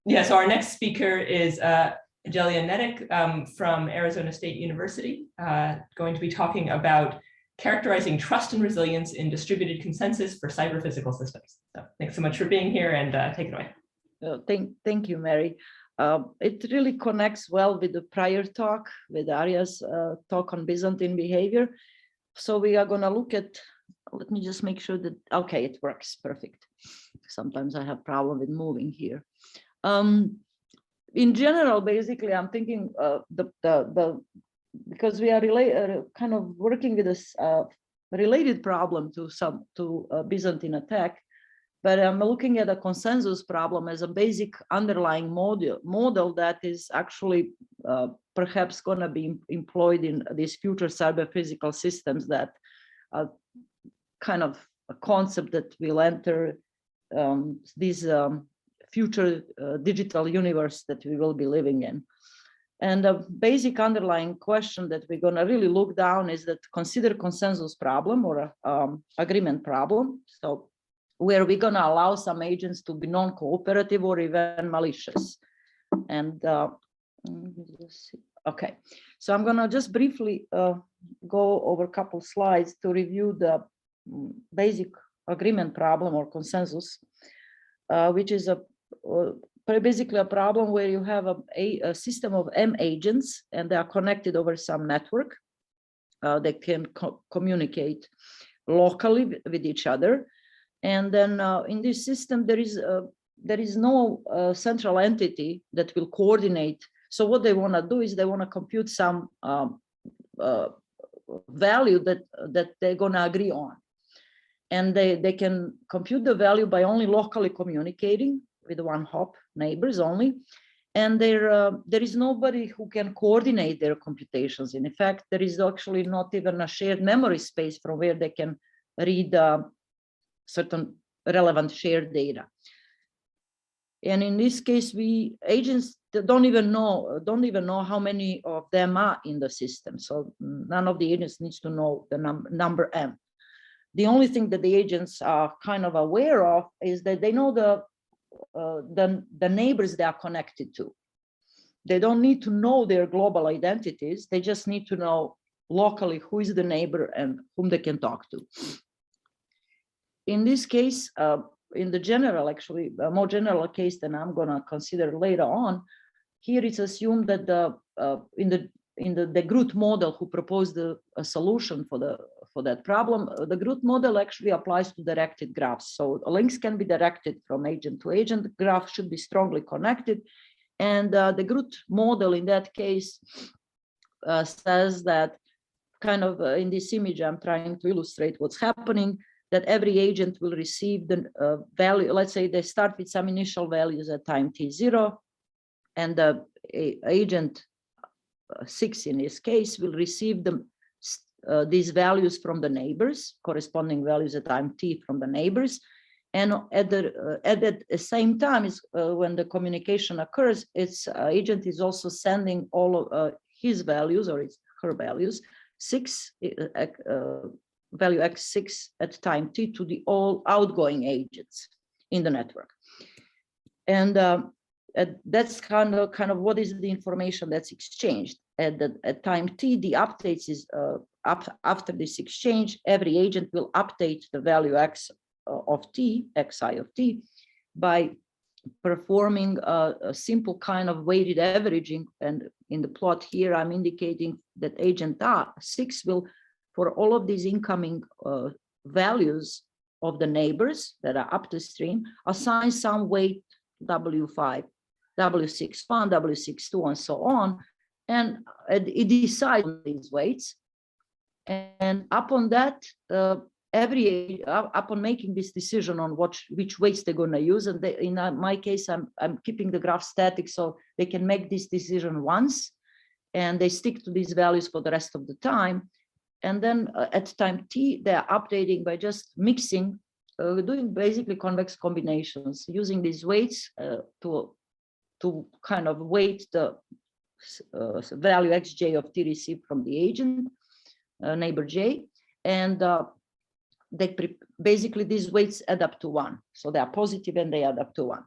Yeah, so our next speaker is Angelia Nedich from Arizona State University, going to be talking about characterizing trust and resilience in distributed consensus for cyberphysical systems. So thanks so much for being here, and take it away. Thank you, Mary. It really connects well with the prior talk, with Arya's talk on Byzantine behavior. So we are going to look at, let me just make sure that, okay, it works, perfect. Sometimes I have problem with moving here. In general, basically, I'm thinking because we are kind of working with this related problem to Byzantine attack, but I'm looking at a consensus problem as a basic underlying model that is actually perhaps going to be employed in these future cyber-physical systems that are kind of a concept that will enter this future digital universe that we will be living in. And the basic underlying question that we're going to really look down is that consider consensus problem or agreement problem. So where we're going to allow some agents to be non-cooperative or even malicious. And okay, so I'm going to just briefly go over a couple slides to review the basic agreement problem or consensus, which is basically a problem where you have a system of M agents and they are connected over some network. They can communicate locally with each other. And then in this system, there is no central entity that will coordinate. So what they want to do is they want to compute some value that they're going to agree on. And they can compute the value by only locally communicating with one hop, neighbors only. And there is nobody who can coordinate their computations. In fact, there is actually not even a shared memory space from where they can read certain relevant shared data. And in this case, agents don't even know how many of them are in the system. So none of the agents needs to know the number M. The only thing that the agents are kind of aware of is that they know the neighbors they are connected to. They don't need to know their global identities. They just need to know locally who is the neighbor and whom they can talk to. In this case, in the general, actually, a more general case than I'm going to consider later on, here it's assumed that in the Groot model who proposed a solution for that problem, the Groot model actually applies to directed graphs. So links can be directed from agent to agent. The graph should be strongly connected. And the Groot model in that case says that kind of in this image, I'm trying to illustrate what's happening, that every agent will receive the value. Let's say they start with some initial values at time t0, and the agent 6 in this case will receive these values from the neighbors, corresponding values at time t from the neighbors. And at the same time, when the communication occurs, its agent is also sending all of his values or her values, value x6 at time t to the all outgoing agents in the network. And that's kind of what is the information that's exchanged. At time t, the updates is after this exchange, every agent will update the value x of t, xi of t, by performing a simple kind of weighted averaging. And in the plot here, I'm indicating that agent 6 will, for all of these incoming values of the neighbors that are up the stream, assign some weight W5, W61, W62, and so on. And it decides on these weights. And upon that, upon making this decision on which weights they're going to use, and in my case, I'm keeping the graph static so they can make this decision once, and they stick to these values for the rest of the time. And then at time t, they're updating by just mixing, doing basically convex combinations, using these weights to kind of weight the value xj of t received from the agent, neighbor j, and basically these weights add up to 1. So they are positive and they add up to 1.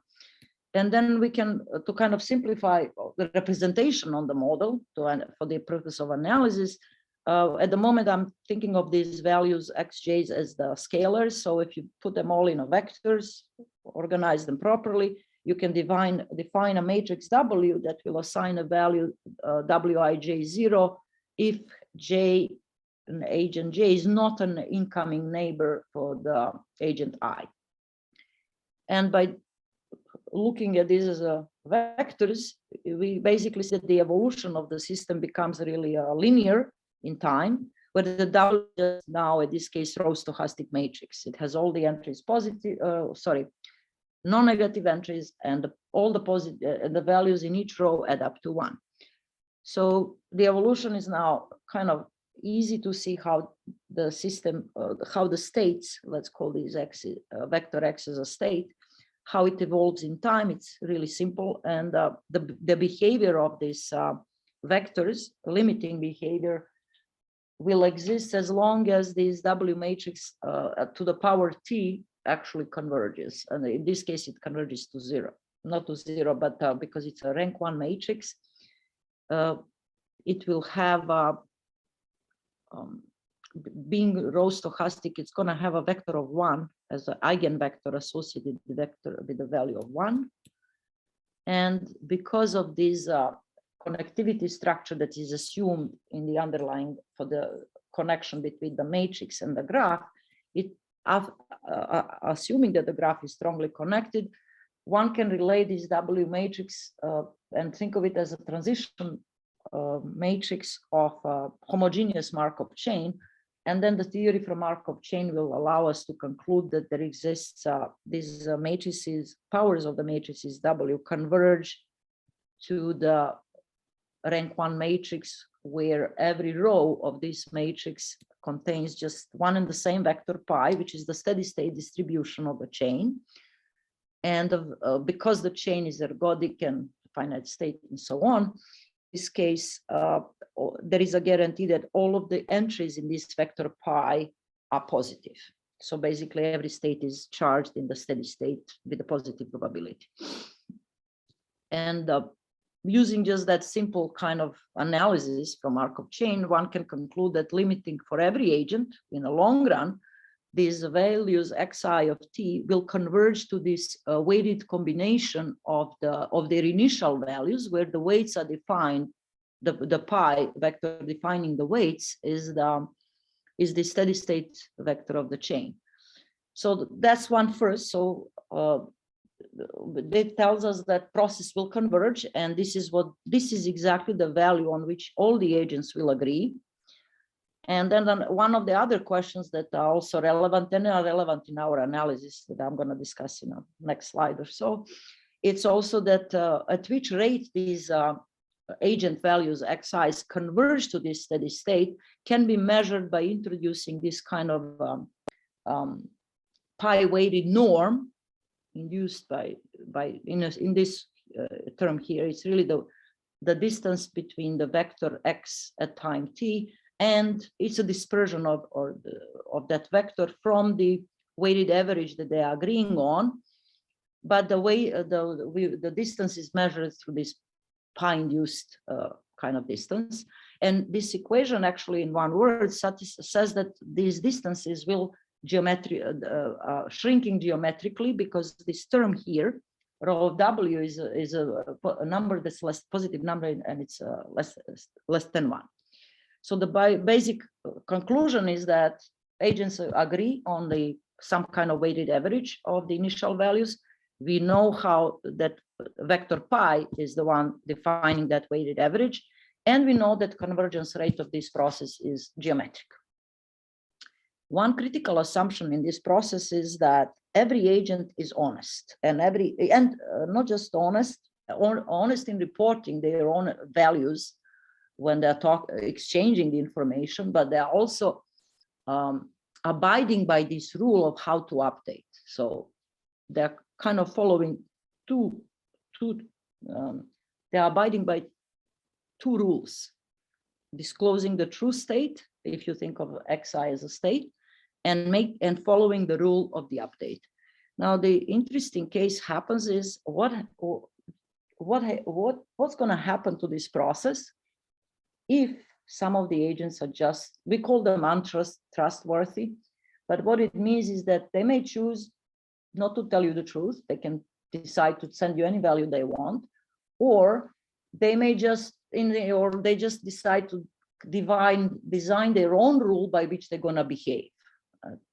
And then we can, to kind of simplify the representation on the model for the purpose of analysis, at the moment, I'm thinking of these values xj's as the scalars. So if you put them all in a vectors, organize them properly, you can define a matrix W that will assign a value wij0 if J, an agent J, is not an incoming neighbor for the agent I. And by looking at this as vectors, we basically said the evolution of the system becomes really linear in time, where the W is now, in this case, row stochastic matrix. It has all the entries non-negative entries, and all the positive the values in each row add up to 1. So the evolution is now kind of easy to see how the system, how the states, let's call these x, vector x as a state, how it evolves in time. It's really simple, and the behavior of these vectors, limiting behavior, will exist as long as this W matrix to the power t actually converges. And in this case, it converges to 0, not to 0, but because it's a rank 1 matrix, it will have, being row stochastic, it's going to have a vector of 1 as an eigenvector associated with the value of 1. And because of this connectivity structure that is assumed in the underlying for the connection between the matrix and the graph, assuming that the graph is strongly connected, one can relate this W matrix and think of it as a transition matrix of homogeneous Markov chain. And then the theory from Markov chain will allow us to conclude that there exists these matrices, powers of the matrices W converge to the rank 1 matrix, where every row of this matrix contains just one and the same vector pi, which is the steady state distribution of the chain. And because the chain is ergodic and finite state and so on, in this case, there is a guarantee that all of the entries in this vector pi are positive. So basically every state is charged in the steady state with a positive probability. And using just that simple kind of analysis from Markov chain, one can conclude that limiting for every agent in the long run, these values xi of t will converge to this weighted combination of their initial values, where the weights are defined. The pi vector defining the weights is the steady state vector of the chain. So that's one first. So it tells us that process will converge, and this is exactly the value on which all the agents will agree. And then one of the other questions that are also relevant and are relevant in our analysis that I'm going to discuss in the next slide or so, it's also that at which rate these agent values xi's converge to this steady state can be measured by introducing this kind of pi weighted norm induced by in this term here. It's really the distance between the vector x at time t, and it's a dispersion of that vector from the weighted average that they are agreeing on. But the way the distance is measured through this pi induced kind of distance, and this equation actually in one word says that these distances will shrinking geometrically, because this term here, rho of w, is a number that's less positive number, and it's less than 1. So the basic conclusion is that agents agree on some kind of weighted average of the initial values. We know how that vector pi is the one defining that weighted average, and we know that convergence rate of this process is geometric. One critical assumption in this process is that every agent is honest, and not just honest in reporting their own values when they're exchanging the information, but they're also abiding by this rule of how to update. So they're kind of following they're abiding by two rules: disclosing the true state, if you think of xi as a state, and following the rule of the update. Now, the interesting case happens is what's going to happen to this process if some of the agents are just, we call them untrustworthy, but what it means is that they may choose not to tell you the truth. They can decide to send you any value they want, or they may just decide to design their own rule by which they're going to behave.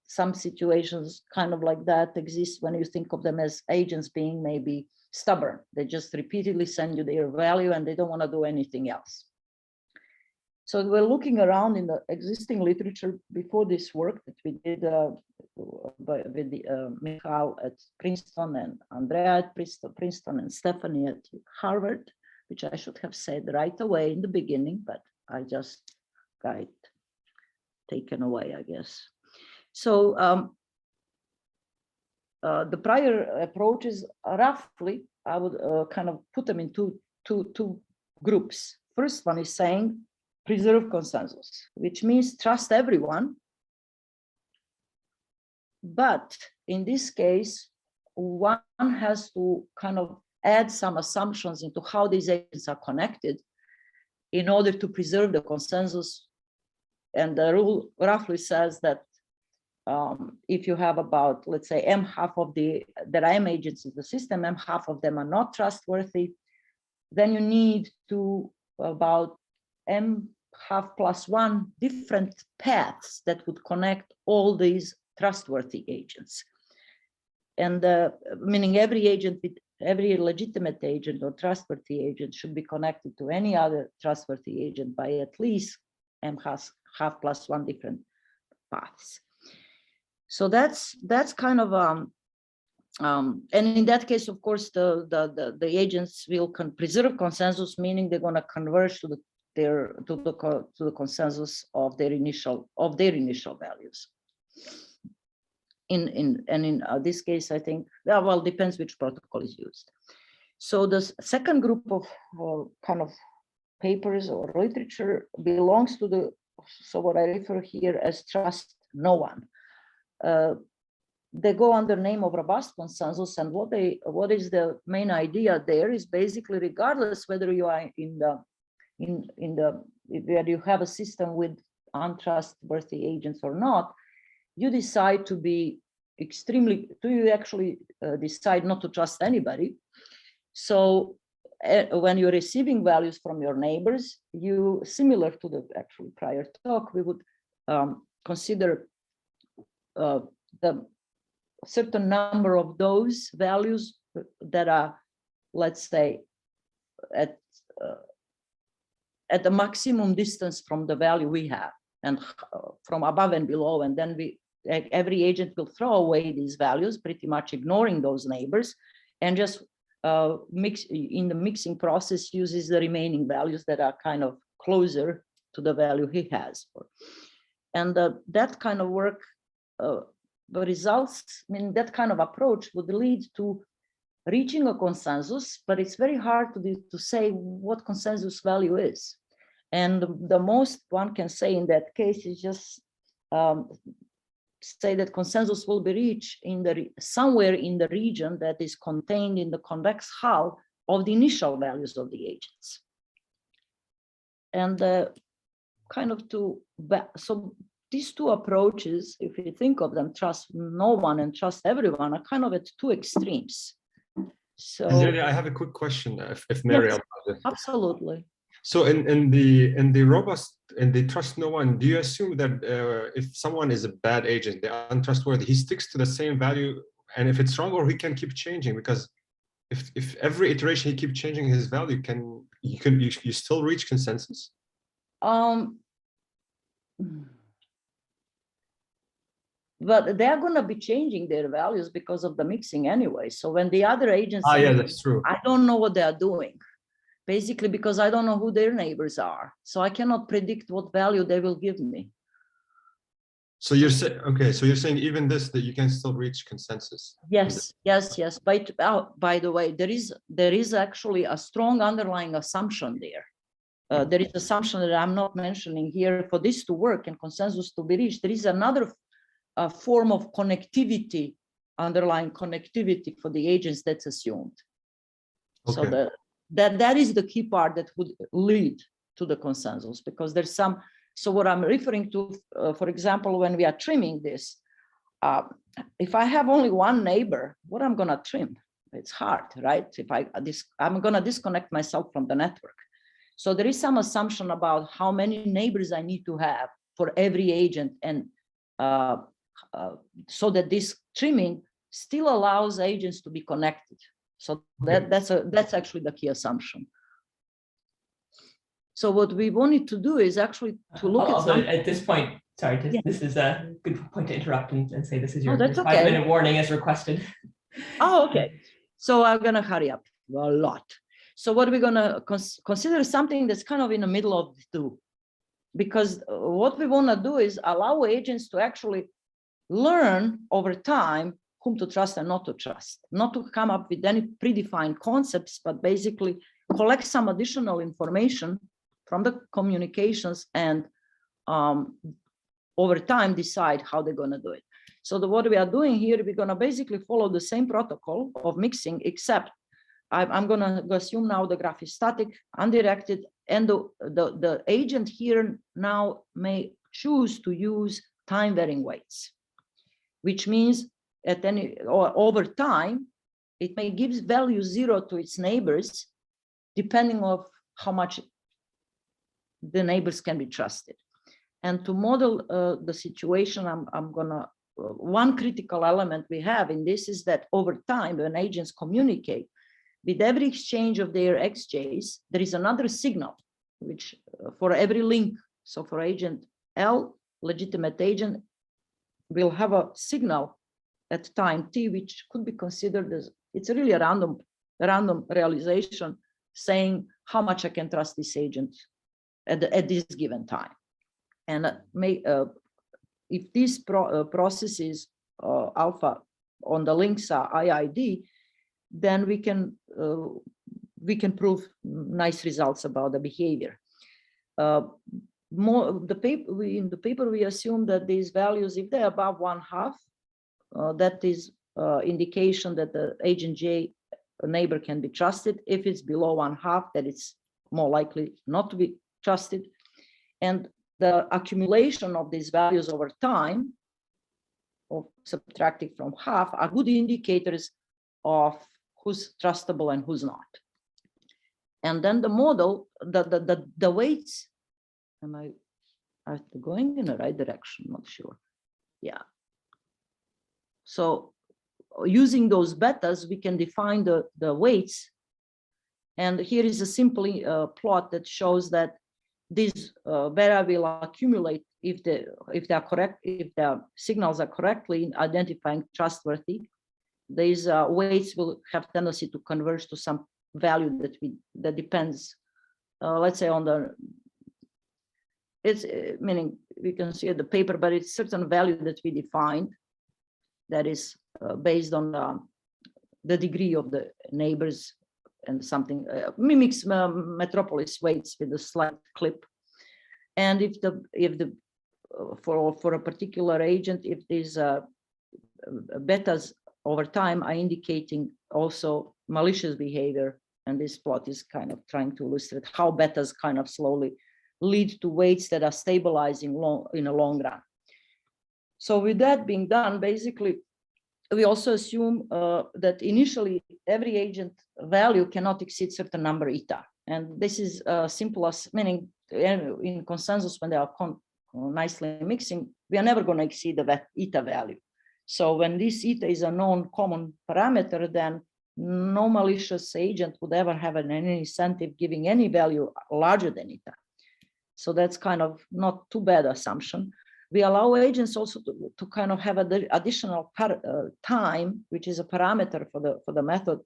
Some situations kind of like that exist when you think of them as agents being maybe stubborn. They just repeatedly send you their value and they don't want to do anything else. So we're looking around in the existing literature before this work that we did with Michal at Princeton and Andrea at Princeton and Stephanie at Harvard, which I should have said right away in the beginning, but I just got it taken away, I guess. So the prior approaches, roughly, I would kind of put them in two groups. First one is saying preserve consensus, which means trust everyone. But in this case, one has to kind of add some assumptions into how these agents are connected in order to preserve the consensus. And the rule roughly says that if you have about, let's say, m half of there are m agents in the system, m half of them are not trustworthy, then you need to about m half plus 1 different paths that would connect all these trustworthy agents. And meaning every legitimate agent or trustworthy agent should be connected to any other trustworthy agent by at least m half plus 1 different paths. So that's kind of and in that case, of course, the agents will preserve consensus, meaning they're going to converge to the consensus of their initial values. In this case, I think, well, depends which protocol is used. So the second group of kind of papers or literature belongs to so what I refer here as trust no one. They go under the name of robust consensus, and what is the main idea there is basically, regardless whether you are where you have a system with untrustworthy agents or not, you decide to be you actually decide not to trust anybody. So when you're receiving values from your neighbors, similar to the actually prior talk, we would consider the certain number of those values that are, let's say, at the maximum distance from the value we have, and from above and below, and then every agent will throw away these values, pretty much ignoring those neighbors, and just in the mixing process uses the remaining values that are kind of closer to the value he has. And that kind of work, the results, I mean, that kind of approach would lead to reaching a consensus, but it's very hard to say what consensus value is. And the most one can say in that case is just say that consensus will be reached somewhere in the region that is contained in the convex hull of the initial values of the agents. And so these two approaches, if you think of them, trust no one and trust everyone, are kind of at two extremes. So Angelia, I have a quick question, if Mary yes, allows it. Absolutely. So in the robust and the trust no one, do you assume that if someone is a bad agent, they're untrustworthy, he sticks to the same value, and if it's wrong, or he can keep changing? Because if every iteration he keeps changing his value, you still reach consensus? But they're going to be changing their values because of the mixing anyway. So when the other agents, yeah, that's true. I don't know what they are doing, basically because I don't know who their neighbors are. So I cannot predict what value they will give me. So you're saying, okay, so you're saying even that you can still reach consensus? Yes. By the way, there is actually a strong underlying assumption there. There is assumption that I'm not mentioning here. For this to work and consensus to be reached, there is another form of connectivity underlying connectivity for the agents that's assumed. Okay. So that is the key part that would lead to the consensus, because there's some. So what I'm referring to, for example, when we are trimming this, if I have only one neighbor, what I'm going to trim? It's hard, right? If I'm going to disconnect myself from the network. So there is some assumption about how many neighbors I need to have for every agent, and so that this trimming still allows agents to be connected. So that's actually the key assumption. So what we wanted to do is actually to look at this point. Sorry, this is a good point to interrupt and say this is your, that's your okay. 5-minute warning as requested. Oh, okay. So I'm going to hurry up a lot. So what we're going to consider something that's kind of in the middle of the two, because what we want to do is allow agents to actually learn over time whom to trust and not to trust, not to come up with any predefined concepts, but basically collect some additional information from the communications and over time decide how they're going to do it. So what we are doing here, we're going to basically follow the same protocol of mixing, except I'm going to assume now the graph is static, undirected, and the agent here now may choose to use time varying weights, which means at any or over time, it may give value 0 to its neighbors, depending on how much the neighbors can be trusted. And to model the situation, I'm gonna, one critical element we have in this is that over time, when agents communicate, with every exchange of their XJs, there is another signal, which for every link. So for agent L, legitimate agent will have a signal at time T, which could be considered as, it's really a random realization saying how much I can trust this agent at this given time. And if these processes alpha on the links are IID, then we can prove nice results about the behavior. In the paper we assume that these values, if they're above 1/2, that is indication that the agent J neighbor can be trusted. If it's below 1/2, that it's more likely not to be trusted. And the accumulation of these values over time, or subtracting from 1/2, are good indicators of who's trustable and who's not. And then the model, the weights, am I going in the right direction? Not sure. Yeah. So using those betas, we can define the weights. And here is a simple plot that shows that these beta will accumulate if they are correct, if the signals are correctly identifying trustworthy. These weights will have tendency to converge to some value that depends, let's say on the, it's meaning we can see at the paper, but it's certain value that we defined that is based on the degree of the neighbors and something mimics metropolis weights with a slight clip. And if for a particular agent, if these betas over time are indicating also malicious behavior, and this plot is kind of trying to illustrate how betas kind of slowly lead to weights that are stabilizing in a long run. So with that being done, basically, we also assume that initially every agent value cannot exceed certain number eta. And this is simple as meaning in consensus when they are nicely mixing, we are never going to exceed the eta value. So when this eta is a known common parameter, then no malicious agent would ever have any incentive giving any value larger than eta. So that's kind of not too bad assumption. We allow agents also to kind of have additional time, which is a parameter for the method,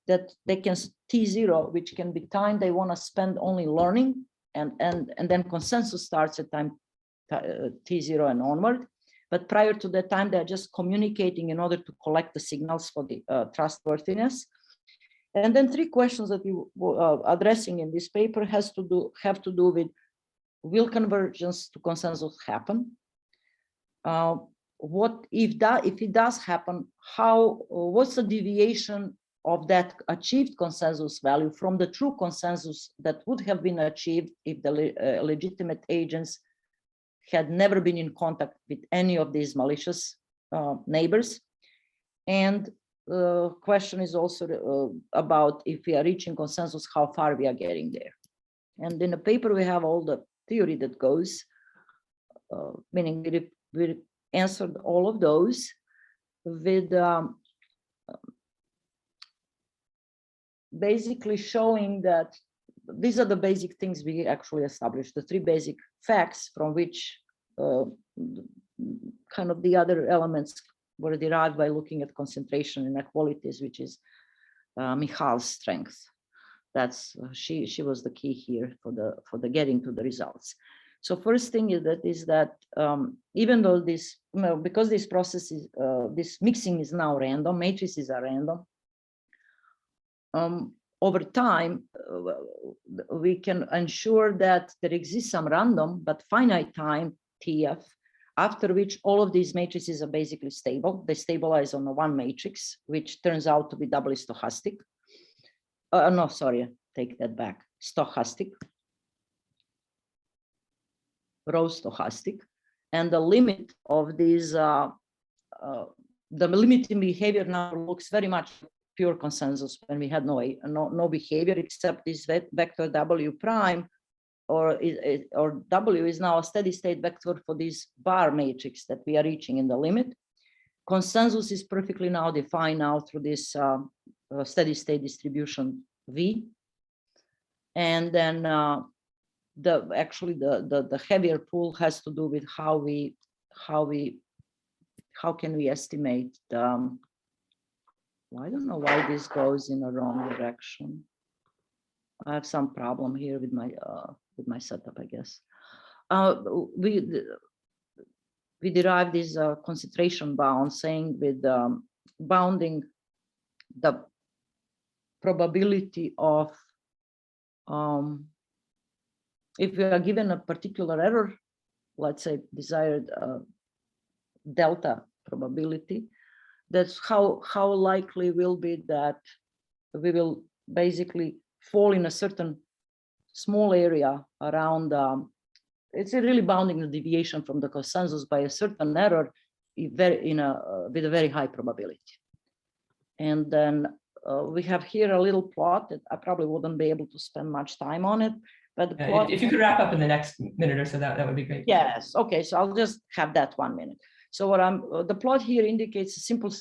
that they can T0, which can be time they want to spend only learning, and then consensus starts at time T0 and onward. But prior to that time, they're just communicating in order to collect the signals for the trustworthiness. And then 3 questions that we were addressing in this paper have to do with, will convergence to consensus happen? what if it does happen, what's the deviation of that achieved consensus value from the true consensus that would have been achieved if the legitimate agents had never been in contact with any of these malicious neighbors. And the question is also about if we are reaching consensus, how far we are getting there. And in the paper, we have all the theory that goes, meaning we answered all of those with basically showing that these are the basic things we actually established, the three basic facts from which kind of the other elements were derived by looking at concentration inequalities, which is Michal's strength. That's she was the key here for the getting to the results. So first thing is that even though this, because this process is this mixing is now random, matrices are random. Over time, we can ensure that there exists some random but finite time TF, after which all of these matrices are basically stable. They stabilize on one matrix, which turns out to be doubly stochastic. No, sorry, take that back. Stochastic, row stochastic, and the limit of these, the limiting behavior now looks very much pure consensus when we had no behavior except this vector W prime, or W is now a steady state vector for this bar matrix that we are reaching in the limit. Consensus is perfectly now defined now through this steady state distribution V. And then the heavier pool has to do with how can we estimate the, I don't know why this goes in a wrong direction. I have some problem here with my setup, I guess. We derive this concentration bound, saying with bounding the probability of, if we are given a particular error, let's say desired delta probability, that's how likely will be that we will basically fall in a certain small area around, it's really bounding the deviation from the consensus by a certain error with a very high probability. And then we have here a little plot that I probably wouldn't be able to spend much time on it, but the plot, if you could wrap up in the next minute or so, that would be great. Yes, okay, so I'll just have that 1 minute. So what the plot here indicates a simple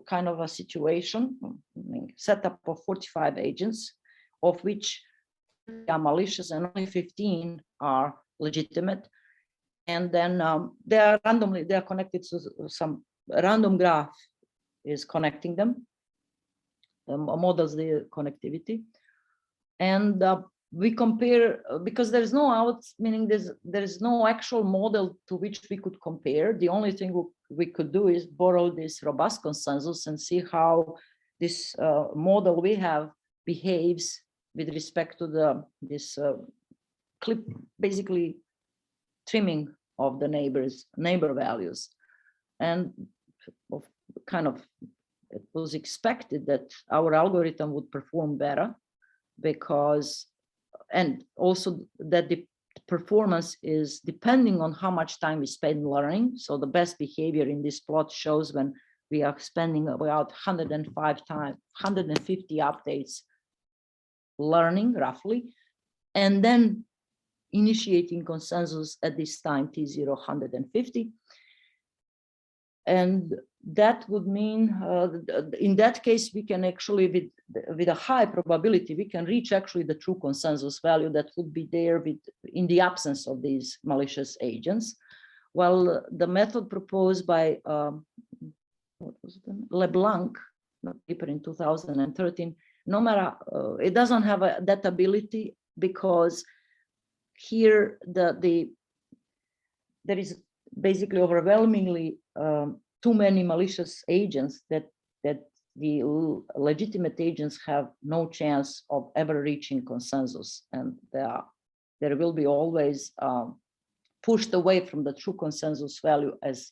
kind of a situation, setup of 45 agents, of which are malicious and only 15 are legitimate. And then they are connected to some random graph is connecting them, models the connectivity. And we compare, because there's no meaning there's no actual model to which we could compare. The only thing we could do is borrow this robust consensus and see how this model we have behaves with respect to this clip, basically trimming of the neighbor values. And it was expected that our algorithm would perform better, because, and also that the performance is depending on how much time we spend learning. So the best behavior in this plot shows when we are spending about 150 updates learning roughly, and then initiating consensus at this time T0 150. And that would mean, in that case, we can actually, with a high probability, we can reach actually the true consensus value that would be there in the absence of these malicious agents. Well, the method proposed by LeBlanc, paper in 2013, no matter, it doesn't have that ability, because here there is basically overwhelmingly too many malicious agents that the legitimate agents have no chance of ever reaching consensus, and there will be always pushed away from the true consensus value as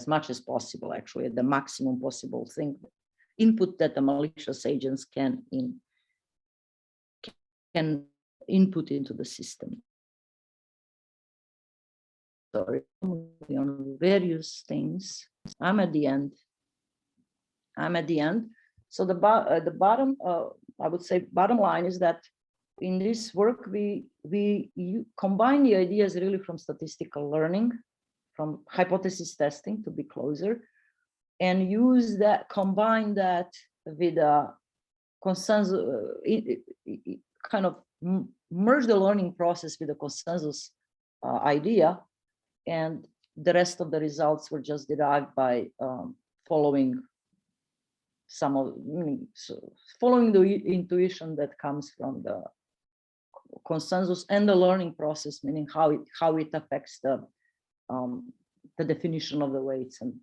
much as possible, actually, the maximum possible thing, input that the malicious agents can input into the system. Sorry, on various things. I'm at the end. So the bottom, I would say, bottom line is that in this work, we combine the ideas really from statistical learning, from hypothesis testing to be closer, and use that, combine that with a consensus, kind of merge the learning process with a consensus idea, and the rest of the results were just derived by following following the intuition that comes from the consensus and the learning process, meaning how it affects the definition of the weights. And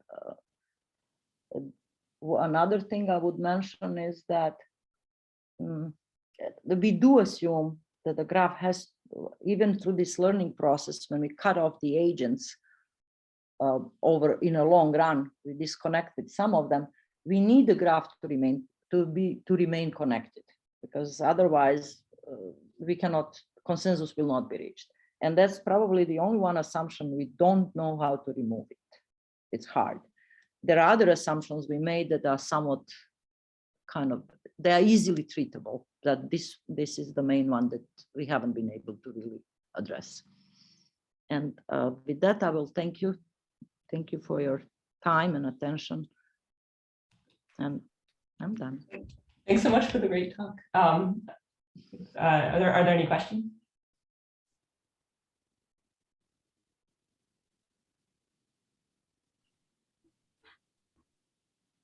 another thing I would mention is that we do assume that the graph has, even through this learning process, when we cut off the agents over in a long run, we disconnect with some of them. We need the graph to remain connected, because otherwise consensus will not be reached. And that's probably the only one assumption we don't know how to remove it. It's hard. There are other assumptions we made that are somewhat they are easily treatable. That this is the main one that we haven't been able to really address. And with that, I will thank you. Thank you for your time and attention. And I'm done. Thanks so much for the great talk. Are there any questions?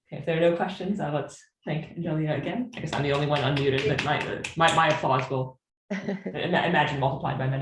Okay, if there are no questions, let's thank Angelia again. I guess I'm the only one unmuted, but my applause will imagine multiplied by many.